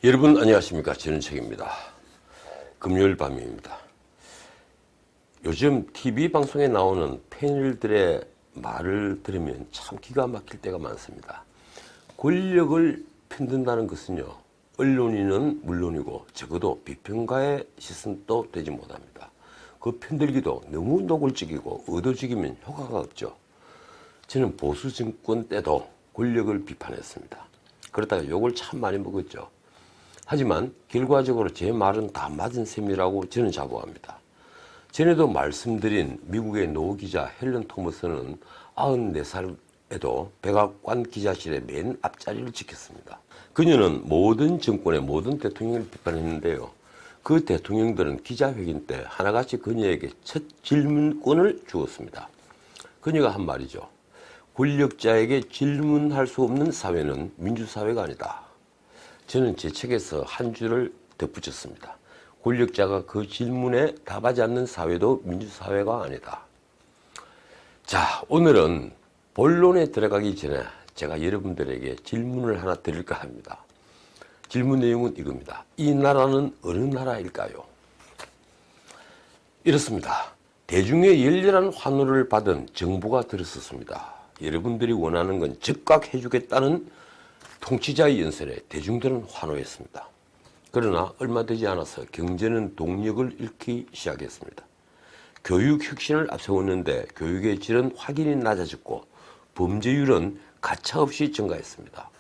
여러분 안녕하십니까. 전은책입니다. 금요일 밤입니다. 요즘 TV 방송에 나오는 패널들의 말을 들으면 참 기가 막힐 때가 많습니다. 권력을 편든다는 것은요, 언론인은 물론이고 적어도 비평가의 시선도 되지 못합니다. 그 편들기도 너무 노골적이고 의도적이면 효과가 없죠. 저는 보수 정권 때도 권력을 비판했습니다. 그러다가 욕을 참 많이 먹었죠. 하지만 결과적으로 제 말은 다 맞은 셈이라고 저는 자부합니다. 전에도 말씀드린 미국의 노 기자 헬런 토머스는 94살에도 백악관 기자실의 맨 앞자리를 지켰습니다. 그녀는 모든 정권의 모든 대통령을 비판했는데요. 그 대통령들은 기자회견 때 하나같이 그녀에게 첫 질문권을 주었습니다. 그녀가 한 말이죠. 권력자에게 질문할 수 없는 사회는 민주사회가 아니다. 저는 제 책에서 한 줄을 덧붙였습니다. 권력자가 그 질문에 답하지 않는 사회도 민주사회가 아니다. 자, 오늘은 본론에 들어가기 전에 제가 여러분들에게 질문을 하나 드릴까 합니다. 질문 내용은 이겁니다. 이 나라는 어느 나라일까요? 이렇습니다. 대중의 열렬한 환호를 받은 정부가 들었었습니다. 여러분들이 원하는 건 즉각 해주겠다는 통치자의 연설에 대중들은 환호했습니다. 그러나 얼마 되지 않아서 경제는 동력을 잃기 시작했습니다. 교육 혁신을 앞세웠는데 교육의 질은 확연히 낮아졌고 범죄율은 가차없이 증가했습니다.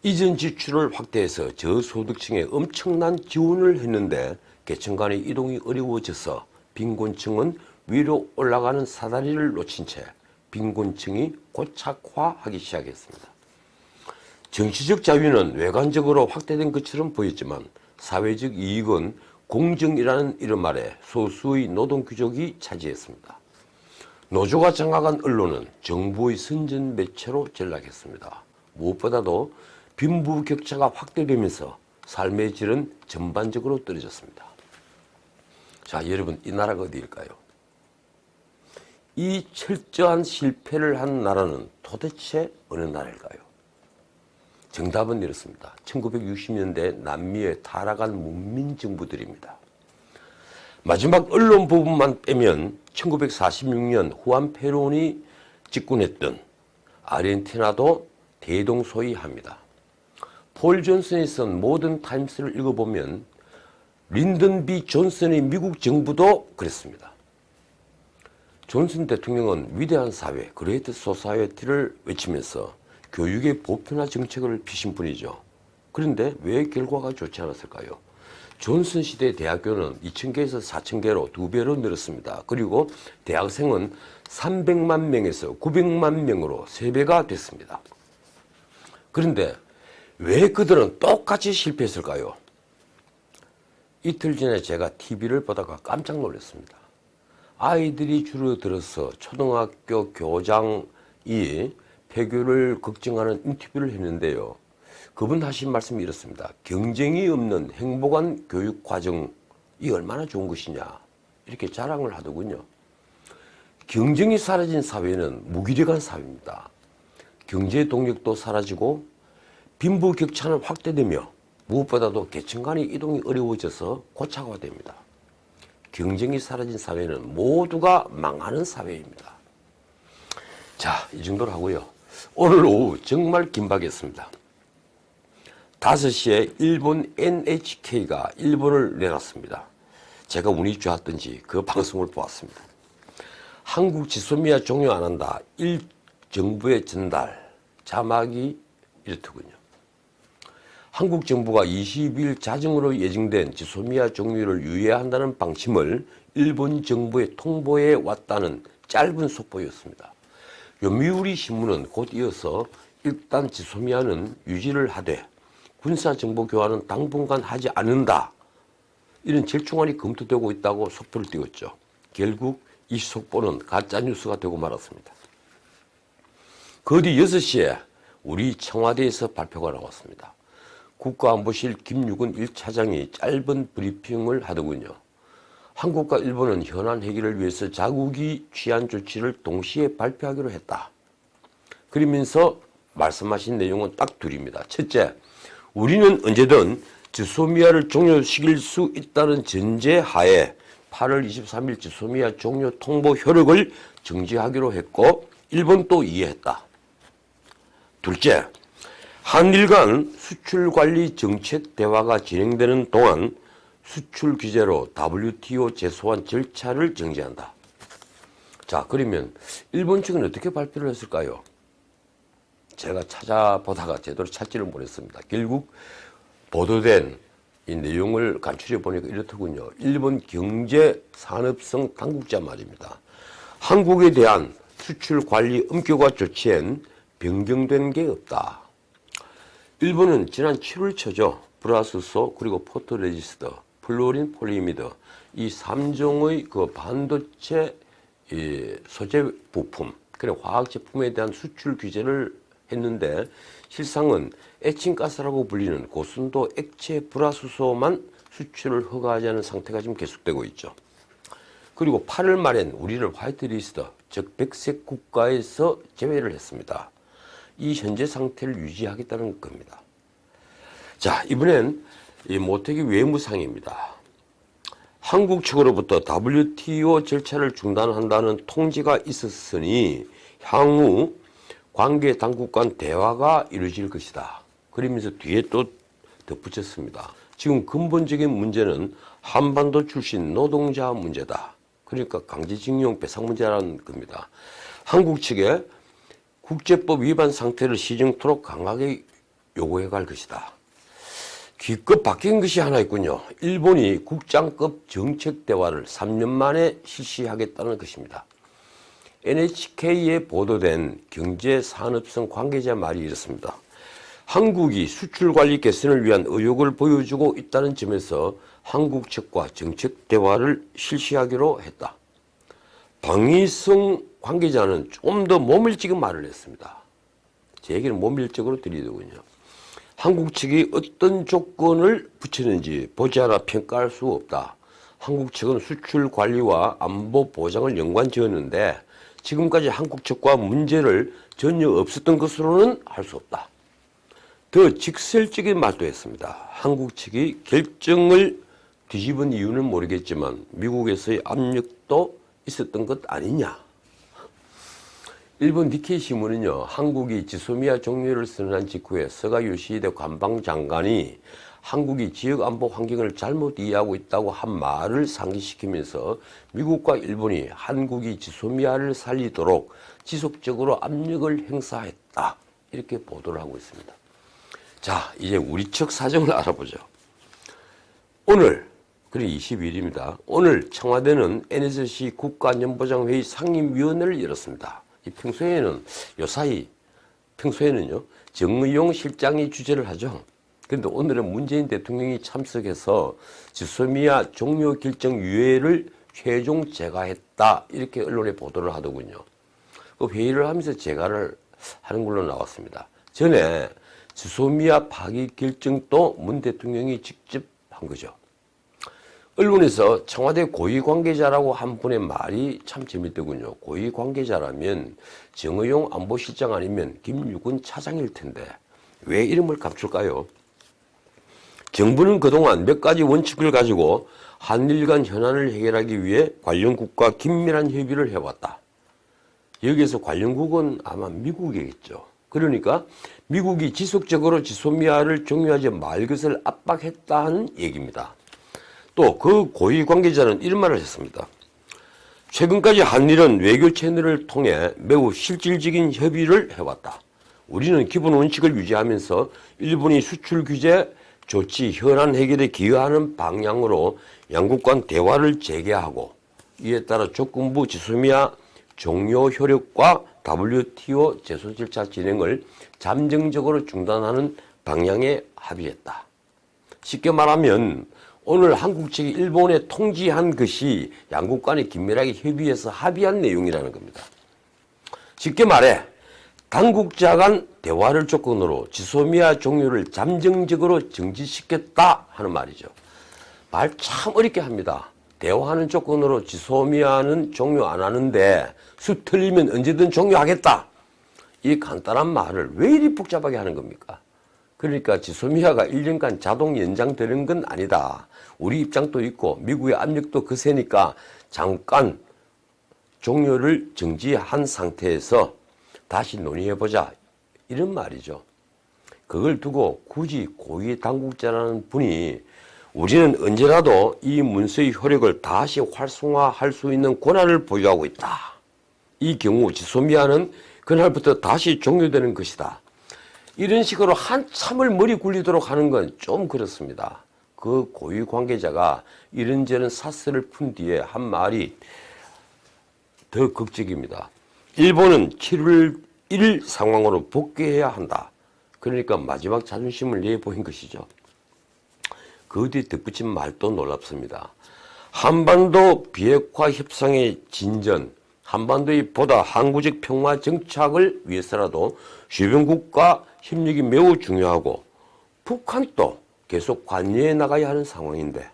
이전 지출을 확대해서 저소득층에 엄청난 지원을 했는데 계층 간의 이동이 어려워져서 빈곤층은 위로 올라가는 사다리를 놓친 채 빈곤층이 고착화하기 시작했습니다. 정치적 자유는 외관적으로 확대된 것처럼 보였지만 사회적 이익은 공정이라는 이름 아래 소수의 노동귀족이 차지했습니다. 노조가 장악한 언론은 정부의 선전 매체로 전락했습니다. 무엇보다도 빈부격차가 확대되면서 삶의 질은 전반적으로 떨어졌습니다. 자, 여러분, 이 나라가 어디일까요? 이 철저한 실패를 한 나라는 도대체 어느 나라일까요? 정답은 이렇습니다. 1960년대 남미에 타락한 문민정부들입니다. 마지막 언론 부분만 빼면 1946년 후안 페론이 집권했던 아르헨티나도 대동소이합니다. 폴 존슨이 쓴 모던 타임스를 읽어보면 린던 B 존슨의 미국 정부도 그랬습니다. 존슨 대통령은 위대한 사회, 그레이트 소사이어티를 외치면서 교육의 보편화 정책을 피신 분이죠. 그런데 왜 결과가 좋지 않았을까요? 존슨 시대 대학교는 2,000개에서 4,000개로 2배로 늘었습니다. 그리고 대학생은 300만 명에서 900만 명으로 3배가 됐습니다. 그런데 왜 그들은 똑같이 실패했을까요? 이틀 전에 제가 TV를 보다가 깜짝 놀랐습니다. 아이들이 줄어들어서 초등학교 교장이 폐교를 걱정하는 인터뷰를 했는데요. 그분 하신 말씀이 이렇습니다. 경쟁이 없는 행복한 교육 과정이 얼마나 좋은 것이냐, 이렇게 자랑을 하더군요. 경쟁이 사라진 사회는 무기력한 사회입니다. 경제 동력도 사라지고 빈부격차는 확대되며 무엇보다도 계층 간의 이동이 어려워져서 고착화됩니다. 경쟁이 사라진 사회는 모두가 망하는 사회입니다. 자, 이 정도로 하고요. 오늘 오후 정말 긴박했습니다. 5시에 일본 NHK가 일본을 내놨습니다. 제가 운이 좋았던지 그 방송을 보았습니다. 한국 지소미아 종료 안 한다. 정부의 전달. 자막이 이렇더군요. 한국 정부가 22일 자정으로 예정된 지소미아 종료를 유예한다는 방침을 일본 정부에 통보해 왔다는 짧은 속보였습니다. 요미우리 신문은 곧 이어서 일단 지소미아는 유지를 하되 군사정보 교환은 당분간 하지 않는다. 이런 절충안이 검토되고 있다고 속보를 띄웠죠. 결국 이 속보는 가짜뉴스가 되고 말았습니다. 그 뒤 6시에 우리 청와대에서 발표가 나왔습니다. 국가안보실 김육은 1차장이 짧은 브리핑을 하더군요. 한국과 일본은 현안 해결을 위해서 자국이 취한 조치를 동시에 발표하기로 했다. 그러면서 말씀하신 내용은 딱 둘입니다. 첫째, 우리는 언제든 지소미아를 종료시킬 수 있다는 전제하에 8월 23일 지소미아 종료 통보 효력을 정지하기로 했고 일본도 이해했다. 둘째, 한일 간 수출관리 정책 대화가 진행되는 동안 수출 규제로 WTO 제소한 절차를 정지한다. 자, 그러면 일본 측은 어떻게 발표를 했을까요? 제가 찾아보다가 제대로 찾지를 못했습니다. 결국 보도된 이 내용을 간추려 보니까 이렇더군요. 일본 경제산업성 당국자 말입니다. 한국에 대한 수출 관리 엄격화 조치엔 변경된 게 없다. 일본은 지난 7월 초죠. 브라스소 그리고 포토레지스터, 플루오린 폴리미드 이 3종의 그 반도체 소재 부품, 그래 화학 제품에 대한 수출 규제를 했는데 실상은 에칭가스라고 불리는 고순도 액체 브라수소만 수출을 허가하지 않은 상태가 지금 계속되고 있죠. 그리고 8월 말엔 우리를 화이트리스트, 즉 백색 국가에서 제외를 했습니다. 이 현재 상태를 유지하겠다는 겁니다. 자, 이번엔 이 모태기 외무상입니다. 한국 측으로부터 WTO 절차를 중단한다는 통지가 있었으니 향후 관계 당국 간 대화가 이루어질 것이다. 그러면서 뒤에 또 덧붙였습니다. 지금 근본적인 문제는 한반도 출신 노동자 문제다. 그러니까 강제징용 배상 문제라는 겁니다. 한국 측에 국제법 위반 상태를 시정토록 강하게 요구해 갈 것이다. 기껏 바뀐 것이 하나 있군요. 일본이 국장급 정책 대화를 3년 만에 실시하겠다는 것입니다. NHK에 보도된 경제산업성 관계자 말이 이렇습니다. 한국이 수출관리 개선을 위한 의욕을 보여주고 있다는 점에서 한국 측과 정책 대화를 실시하기로 했다. 방위성 관계자는 좀 더 모밀적인 말을 했습니다. 제 얘기는 모밀적으로 드리더군요. 한국 측이 어떤 조건을 붙이는지 보지 않아 평가할 수 없다. 한국 측은 수출 관리와 안보 보장을 연관 지었는데 지금까지 한국 측과 문제를 전혀 없었던 것으로는 할 수 없다. 더 직설적인 말도 했습니다. 한국 측이 결정을 뒤집은 이유는 모르겠지만 미국에서의 압력도 있었던 것 아니냐. 일본 니케이 신문은요, 한국이 지소미아 종료를 선언한 직후에 스가 요시히데 관방장관이 한국이 지역 안보 환경을 잘못 이해하고 있다고 한 말을 상기시키면서 미국과 일본이 한국이 지소미아를 살리도록 지속적으로 압력을 행사했다. 이렇게 보도를 하고 있습니다. 자, 이제 우리 측 사정을 알아보죠. 오늘, 그리고 20일입니다. 오늘 청와대는 NSC 국가안전보장회의 상임위원회를 열었습니다. 평소에는 요사이 평소에는요 정의용 실장이 주재를 하죠. 그런데 오늘은 문재인 대통령이 참석해서 지소미아 종료 결정 유예를 최종 재가했다 이렇게 언론에 보도를 하더군요. 그 회의를 하면서 재가를 하는 걸로 나왔습니다. 전에 지소미아 파기 결정도 문 대통령이 직접 한 거죠. 언론에서 청와대 고위 관계자라고 한 분의 말이 참 재밌더군요. 고위 관계자라면 정의용 안보실장 아니면 김유군 차장일 텐데 왜 이름을 감출까요? 정부는 그동안 몇 가지 원칙을 가지고 한일 간 현안을 해결하기 위해 관련국과 긴밀한 협의를 해왔다. 여기에서 관련국은 아마 미국이겠죠. 그러니까 미국이 지속적으로 지소미아를 종료하지 말 것을 압박했다는 얘기입니다. 또 그 고위 관계자는 이런 말을 했습니다. 최근까지 한일은 외교 채널을 통해 매우 실질적인 협의를 해왔다. 우리는 기본 원칙을 유지하면서 일본이 수출 규제 조치 현안 해결에 기여하는 방향으로 양국 간 대화를 재개하고 이에 따라 조건부 지소미아 종료 효력과 WTO 제소 절차 진행을 잠정적으로 중단하는 방향에 합의했다. 쉽게 말하면 오늘 한국 측이 일본에 통지한 것이 양국 간에 긴밀하게 협의해서 합의한 내용이라는 겁니다. 쉽게 말해 당국자 간 대화를 조건으로 지소미아 종료를 잠정적으로 정지시켰다 하는 말이죠. 말 참 어렵게 합니다. 대화하는 조건으로 지소미아는 종료 안 하는데 수 틀리면 언제든 종료하겠다. 이 간단한 말을 왜 이리 복잡하게 하는 겁니까? 그러니까 지소미아가 1년간 자동 연장되는 건 아니다. 우리 입장도 있고 미국의 압력도 거세니까 잠깐 종료를 정지한 상태에서 다시 논의해보자. 이런 말이죠. 그걸 두고 굳이 고위 당국자라는 분이 우리는 언제라도 이 문서의 효력을 다시 활성화할 수 있는 권한을 보유하고 있다. 이 경우 지소미아는 그날부터 다시 종료되는 것이다. 이런 식으로 한참을 머리 굴리도록 하는 건 좀 그렇습니다. 그 고위 관계자가 이런저런 사설을 푼 뒤에 한 말이 더 극적입니다. 일본은 7월 1일 상황으로 복귀해야 한다. 그러니까 마지막 자존심을 내보인 것이죠. 그 뒤에 덧붙인 말도 놀랍습니다. 한반도 비핵화 협상의 진전, 한반도의 보다 항구적 평화 정착을 위해서라도 주변국과 협력이 매우 중요하고 북한도 계속 관여해 나가야 하는 상황인데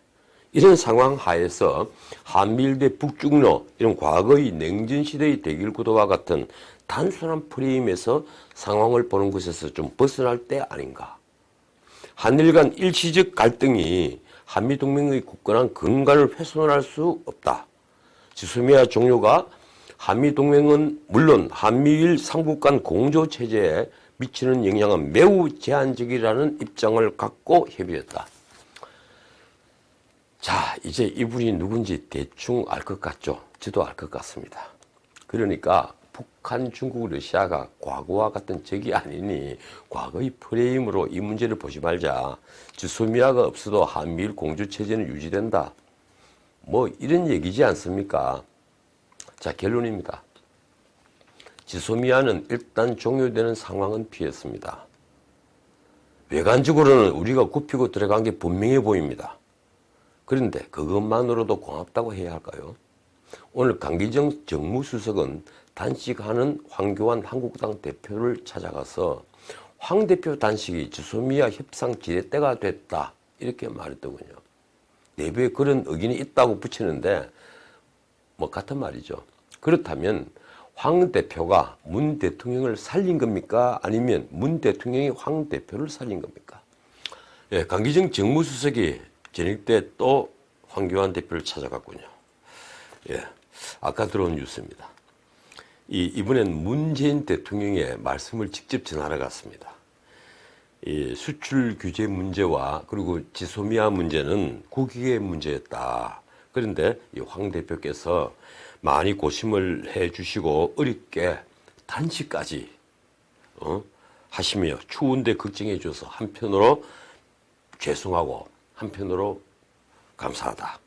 이런 상황 하에서 한미일 대 북중러 이런 과거의 냉전시대의 대결 구도와 같은 단순한 프레임에서 상황을 보는 것에서 좀 벗어날 때 아닌가. 한일 간 일시적 갈등이 한미동맹의 굳건한 근간을 훼손할 수 없다. 지소미아 종료가 한미동맹은 물론 한미일 삼국 간 공조체제에 미치는 영향은 매우 제한적이라는 입장을 갖고 협의했다. 자, 이제 이분이 누군지 대충 알 것 같죠? 저도 알 것 같습니다. 그러니까 북한, 중국, 러시아가 과거와 같은 적이 아니니 과거의 프레임으로 이 문제를 보지 말자. 지소미아가 없어도 한미일 공조체제는 유지된다. 뭐 이런 얘기지 않습니까? 자, 결론입니다. 지소미아는 일단 종료되는 상황은 피했습니다. 외관적으로는 우리가 굽히고 들어간 게 분명해 보입니다. 그런데 그것만으로도 고맙다고 해야 할까요? 오늘 강기정 정무수석은 단식하는 황교안 한국당 대표를 찾아가서 황 대표 단식이 지소미아 협상 지렛대가 됐다 이렇게 말했더군요. 내부에 그런 의견이 있다고 붙이는데 뭐 같은 말이죠. 그렇다면 황 대표가 문 대통령을 살린 겁니까? 아니면 문 대통령이 황 대표를 살린 겁니까? 예, 강기정 정무수석이 저녁 때 또 황교안 대표를 찾아갔군요. 예, 아까 들어온 뉴스입니다. 이번엔 문재인 대통령의 말씀을 직접 전하러 갔습니다. 이 수출 규제 문제와 그리고 지소미아 문제는 국익의 문제였다. 그런데 이 황 대표께서 많이 고심을 해주시고 어렵게 단식까지 하시며 추운데 걱정해 줘서 한편으로 죄송하고 한편으로 감사하다.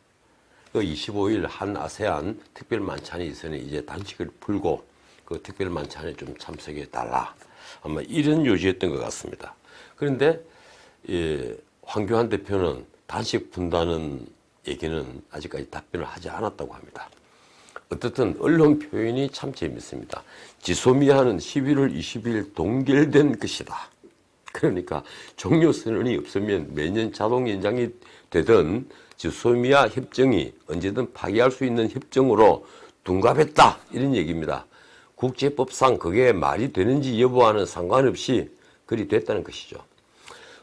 그 25일 한 아세안 특별 만찬이 있으니 이제 단식을 풀고 그 특별 만찬에 좀 참석해 달라. 아마 이런 요지였던 것 같습니다. 그런데 황교안 대표는 단식 푼다는 얘기는 아직까지 답변을 하지 않았다고 합니다. 어떻든 언론 표현이 참 재밌습니다. 지소미아는 11월 20일 동결된 것이다. 그러니까 종료 선언이 없으면 매년 자동 연장이 되던 지소미아 협정이 언제든 파기할 수 있는 협정으로 둔갑했다. 이런 얘기입니다. 국제법상 그게 말이 되는지 여부와는 상관없이 그리 됐다는 것이죠.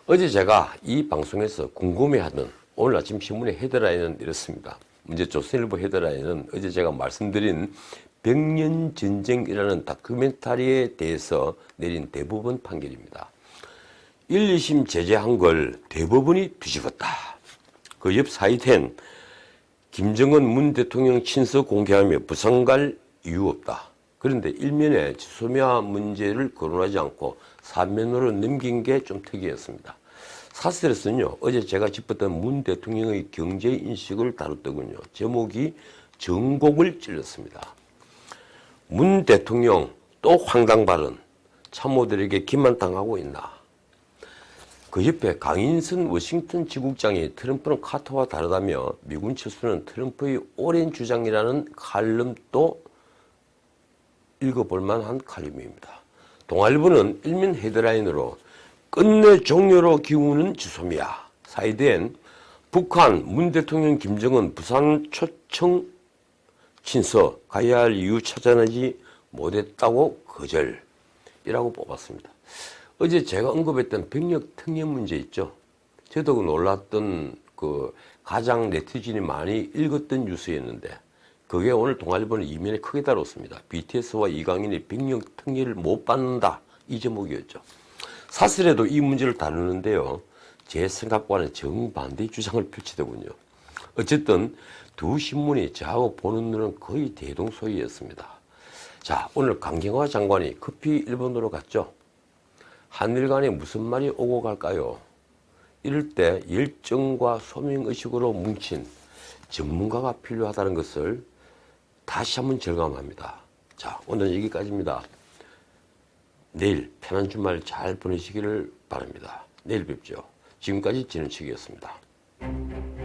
어제 제가 이 방송에서 궁금해하던 오늘 아침 신문의 헤드라인은 이렇습니다. 문제 조선일보 헤드라인은 어제 제가 말씀드린 백년전쟁이라는 다큐멘터리에 대해서 내린 대법원 판결입니다. 1, 2심 제재한 걸 대법원이 뒤집었다. 그 옆 사이트엔 김정은 문 대통령 친서 공개하며 부산 갈 이유 없다. 그런데 일면에 지소미아 문제를 거론하지 않고 사면으로 넘긴 게 좀 특이했습니다. 사설에서는요, 어제 제가 짚었던 문 대통령의 경제 인식을 다뤘더군요. 제목이 정곡을 찔렀습니다. 문 대통령 또 황당 발언, 참모들에게 기만당하고 있나. 그 옆에 강인선 워싱턴 지국장이 트럼프는 카터와 다르다며 미군 철수는 트럼프의 오랜 주장이라는 칼럼도 읽어볼 만한 칼럼입니다. 동아일보는 일면 헤드라인으로 끝내 종료로 기우는 지소미아, 사이드엔 북한 문 대통령 김정은 부산 초청 친서 가야 할 이유 찾아내지 못했다고 거절이라고 뽑았습니다. 어제 제가 언급했던 병력 특례 문제 있죠. 저도 놀랐던 그 가장 네티즌이 많이 읽었던 뉴스였는데 그게 오늘 동아일보는 이면에 크게 다뤘습니다. BTS와 이강인이 병력 특례를 못 받는다. 이 제목이었죠. 사설에도 이 문제를 다루는데요. 제 생각과는 정반대의 주장을 펼치더군요. 어쨌든 두 신문이 저하고 보는 눈은 거의 대동소이였습니다. 자, 오늘 강경화 장관이 급히 일본으로 갔죠. 한일 간에 무슨 말이 오고 갈까요? 이럴 때 열정과 소명의식으로 뭉친 전문가가 필요하다는 것을 다시 한번 절감합니다. 자, 오늘 여기까지입니다. 내일 편한 주말 잘 보내시기를 바랍니다. 내일 뵙죠. 지금까지 진은책이었습니다.